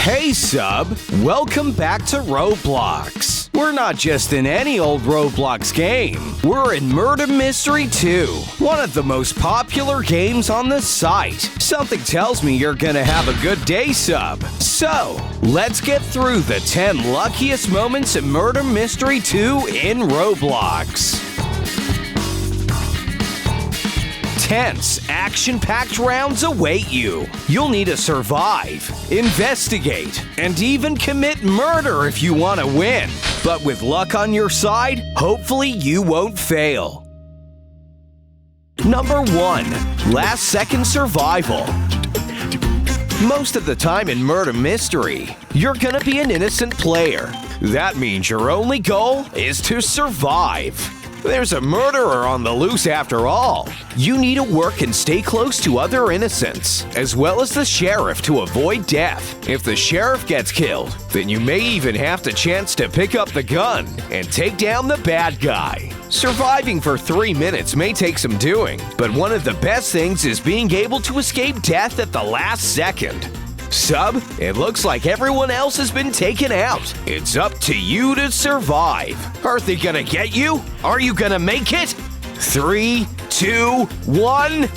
Hey sub, welcome back to Roblox. We're not just in any old Roblox game. We're in Murder Mystery 2, one of the most popular games on the site. Something tells me you're gonna have a good day, sub. So, let's get through the 10 luckiest moments in Murder Mystery 2 in Roblox. Tense, action-packed rounds await you. You'll need to survive, investigate, and even commit murder if you want to win. But with luck on your side, hopefully you won't fail. Number 1. Last-second survival. Most of the time in Murder Mystery, you're gonna be an innocent player. That means your only goal is to survive. There's a murderer on the loose after all. You need to work and stay close to other innocents, as well as the sheriff to avoid death. If the sheriff gets killed, then you may even have the chance to pick up the gun and take down the bad guy. Surviving for 3 minutes may take some doing, but one of the best things is being able to escape death at the last second. Sub, it looks like everyone else has been taken out. It's up to you to survive. Are they gonna get you? Are you gonna make it? 3, 2, 1.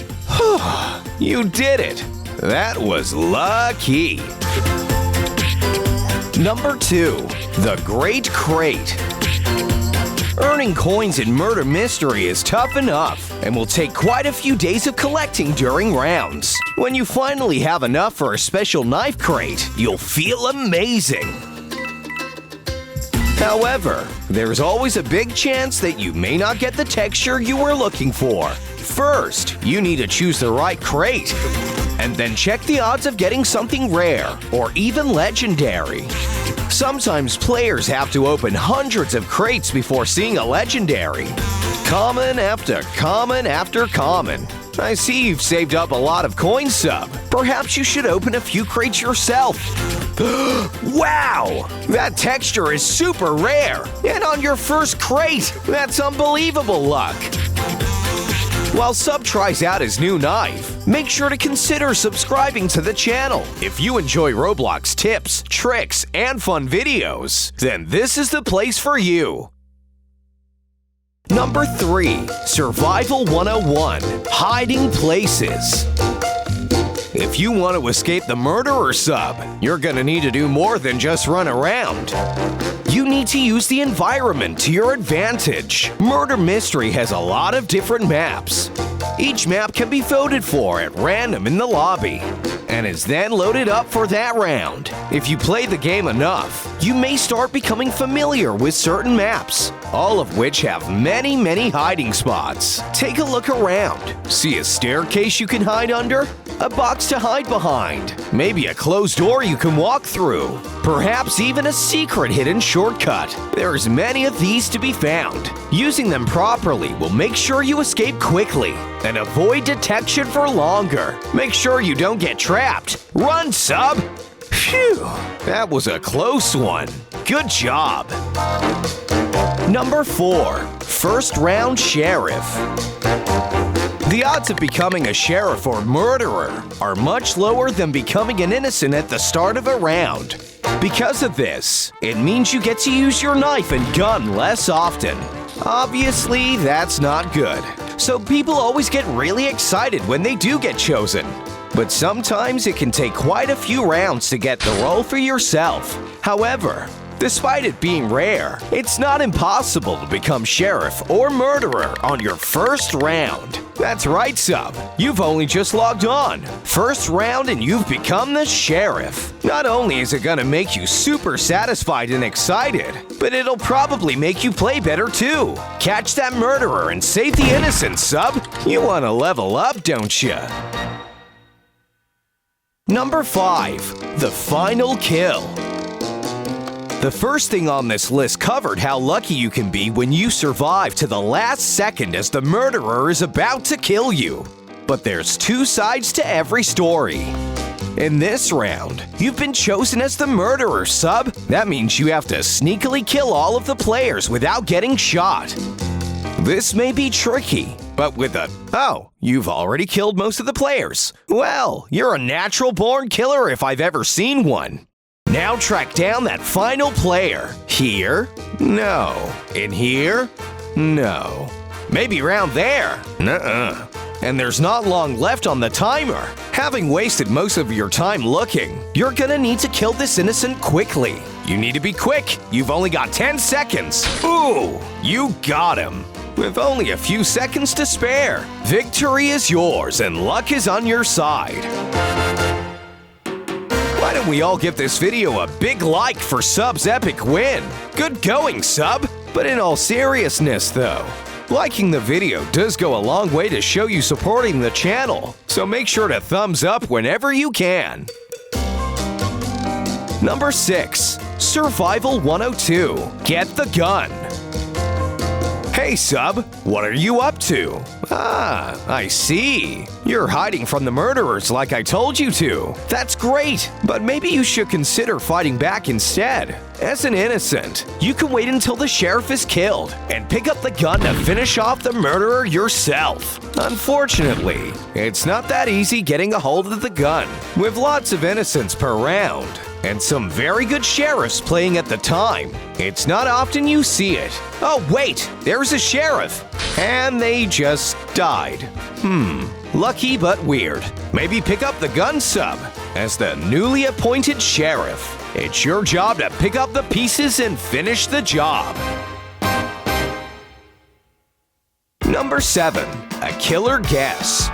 You did it. That was lucky. Number 2. The Great Crate. Earning coins in Murder Mystery is tough enough and will take quite a few days of collecting during rounds. When you finally have enough for a special knife crate, you'll feel amazing. However, there's always a big chance that you may not get the texture you were looking for. First, you need to choose the right crate, and then check the odds of getting something rare or even legendary. Sometimes players have to open hundreds of crates before seeing a legendary. Common after common after common. I see you've saved up a lot of coins, sub. Perhaps you should open a few crates yourself. Wow! That texture is super rare! And on your first crate! That's unbelievable luck! While Sub tries out his new knife, make sure to consider subscribing to the channel. If you enjoy Roblox tips, tricks, and fun videos, then this is the place for you. Number 3. Survival 101. Hiding places. If you want to escape the murderer, sub, you're gonna need to do more than just run around. You need to use the environment to your advantage. Murder Mystery has a lot of different maps. Each map can be voted for at random in the lobby, and is then loaded up for that round. If you play the game enough, you may start becoming familiar with certain maps, all of which have many hiding spots. Take a look around. See a staircase you can hide under? A box to hide behind. Maybe a closed door you can walk through. Perhaps even a secret hidden shortcut. There's many of these to be found. Using them properly will make sure you escape quickly and avoid detection for longer. Make sure you don't get trapped. Run, sub! Phew, that was a close one. Good job. Number 4. First round sheriff. The odds of becoming a sheriff or murderer are much lower than becoming an innocent at the start of a round. Because of this, it means you get to use your knife and gun less often. Obviously, that's not good. So people always get really excited when they do get chosen. But sometimes it can take quite a few rounds to get the role for yourself. However, despite it being rare, it's not impossible to become sheriff or murderer on your first round. That's right, sub. You've only just logged on. First round and you've become the sheriff. Not only is it gonna make you super satisfied and excited, but it'll probably make you play better too. Catch that murderer and save the innocent, sub. You wanna level up, don't you? Number 5. The final kill. The first thing on this list covered how lucky you can be when you survive to the last second as the murderer is about to kill you. But there's 2 sides to every story. In this round, you've been chosen as the murderer, sub. That means you have to sneakily kill all of the players without getting shot. This may be tricky, but with oh, you've already killed most of the players. Well, you're a natural-born killer if I've ever seen one. Now track down that final player. Here? No. In here? No. Maybe around there? Nuh-uh. And there's not long left on the timer. Having wasted most of your time looking, you're gonna need to kill this innocent quickly. You need to be quick. You've only got 10 seconds. Ooh, you got him. With only a few seconds to spare, victory is yours and luck is on your side. Why don't we all give this video a big like for Sub's epic win? Good going, Sub! But in all seriousness though, liking the video does go a long way to show you supporting the channel, so make sure to thumbs up whenever you can. Number 6. Survival 102. Get the gun. Hey Sub, what are you up to? Ah, I see. You're hiding from the murderers like I told you to. That's great, but maybe you should consider fighting back instead. As an innocent, you can wait until the sheriff is killed and pick up the gun to finish off the murderer yourself. Unfortunately, it's not that easy getting a hold of the gun, with lots of innocents per round. And some very good sheriffs playing at the time. It's not often you see it. Oh wait, there's a sheriff! And they just died. Lucky but weird. Maybe pick up the gun, Sub. As the newly appointed sheriff, it's your job to pick up the pieces and finish the job. Number 7. A killer guess.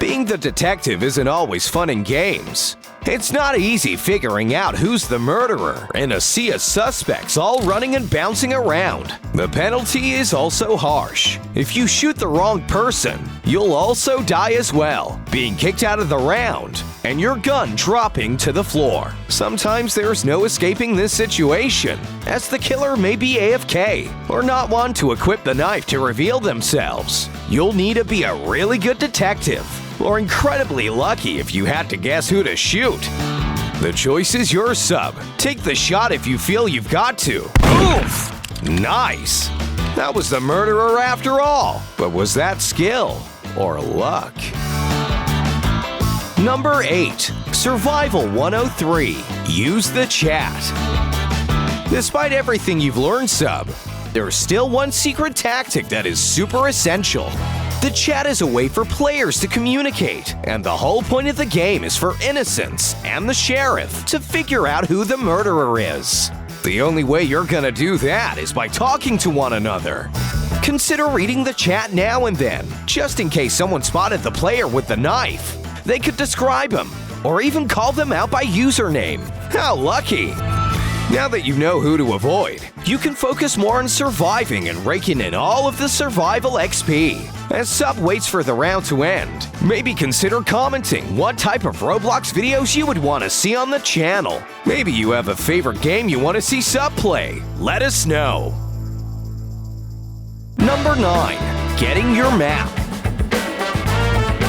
Being the detective isn't always fun in games. It's not easy figuring out who's the murderer in a sea of suspects all running and bouncing around. The penalty is also harsh. If you shoot the wrong person, you'll also die as well, being kicked out of the round, and your gun dropping to the floor. Sometimes there's no escaping this situation, as the killer may be AFK or not want to equip the knife to reveal themselves. You'll need to be a really good detective, or incredibly lucky if you had to guess who to shoot. The choice is yours, Sub. Take the shot if you feel you've got to. Oof! Nice! That was the murderer after all. But was that skill or luck? Number 8. Survival 103. Use the chat. Despite everything you've learned, Sub, there's still one secret tactic that is super essential. The chat is a way for players to communicate, and the whole point of the game is for innocents and the sheriff to figure out who the murderer is. The only way you're gonna do that is by talking to one another. Consider reading the chat now and then, just in case someone spotted the player with the knife. They could describe him, or even call them out by username. How lucky! Now that you know who to avoid, you can focus more on surviving and raking in all of the survival XP. As Sub waits for the round to end, maybe consider commenting what type of Roblox videos you would want to see on the channel. Maybe you have a favorite game you want to see Sub play. Let us know. Number 9. Getting your map.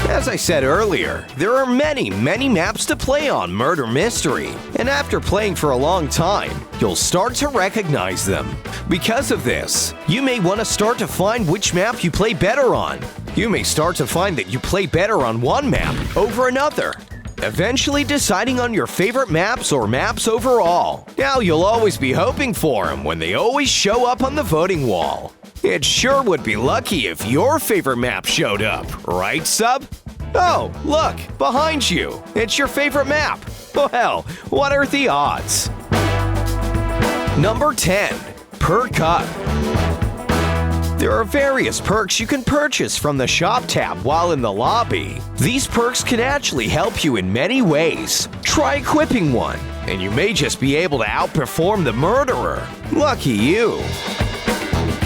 As I said earlier, there are many maps to play on Murder Mystery, and after playing for a long time, you'll start to recognize them. Because of this, you may want to start to find which map you play better on. You may start to find that you play better on one map over another, eventually deciding on your favorite maps or maps overall. Now you'll always be hoping for them when they always show up on the voting wall. It sure would be lucky if your favorite map showed up, right, Sub? Oh, look, behind you. It's your favorite map. Well, what are the odds? Number 10. Perk Up. There are various perks you can purchase from the shop tab while in the lobby. These perks can actually help you in many ways. Try equipping one, and you may just be able to outperform the murderer. Lucky you.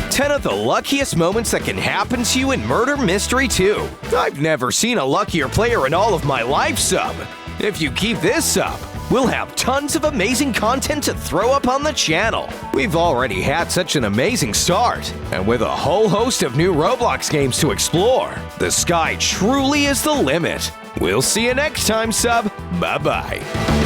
10 of the luckiest moments that can happen to you in Murder Mystery 2. I've never seen a luckier player in all of my life, Sub. If you keep this up, we'll have tons of amazing content to throw up on the channel. We've already had such an amazing start, and with a whole host of new Roblox games to explore, the sky truly is the limit. We'll see you next time, Sub. Bye-bye.